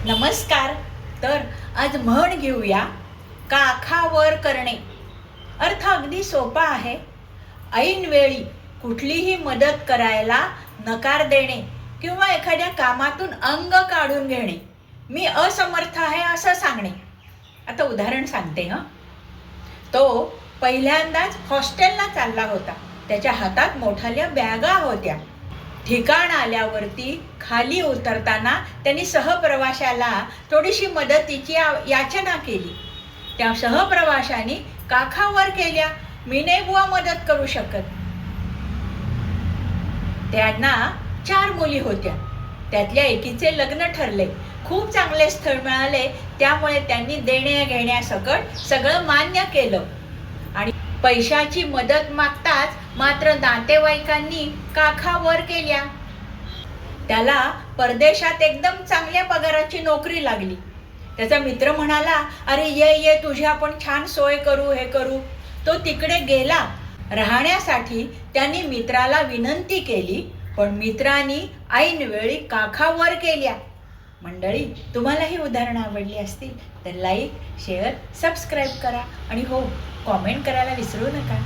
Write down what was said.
नमस्कार. तर आज म्हण घेऊया, काखावर करणे. अर्थ अगदी सोपा आहे. ऐनवेळी कुठलीही मदत करायला नकार देणे किंवा एखाद्या कामातून अंग काढून घेणे, मी असमर्थ आहे असं सांगणे. आता उदाहरण सांगते. तो पहिल्यांदाच हॉस्टेलला चालला होता. त्याच्या हातात मोठाल्या बॅगा होत्या. ठिकाण आल्यावरती खाली उतरताना त्यांनी सहप्रवाशाला थोडीशी मदतीची याचना केली. त्या सहप्रवाशाने काखावर केल्या, मी नाही बुवा मदत करू शकत. त्यांना 4 मुली होत्या. त्यातल्या एकीचे लग्न ठरले. खूप चांगले स्थळ मिळाले. त्यामुळे त्यांनी देण्या घेण्यासकट सगळं मान्य केलं आणि पैशाची मदत मागताच मात्र नातेवाईकांनी काखावर केल्या. त्याला परदेशात एकदम चांगल्या पगाराची नोकरी लागली. त्याचा मित्र म्हणाला, अरे ये ये, तुझी आपण छान सोय करू, हे करू. तो तिकडे गेला. राहण्यासाठी त्यांनी मित्राला विनंती केली, पण मित्रांनी ऐनवेळी काखावर केल्या. मंडळी, तुम्हाला ही उदाहरणं आवडली असतील तर लाईक, शेअर, सबस्क्राईब करा आणि हो, कॉमेंट करायला विसरू नका.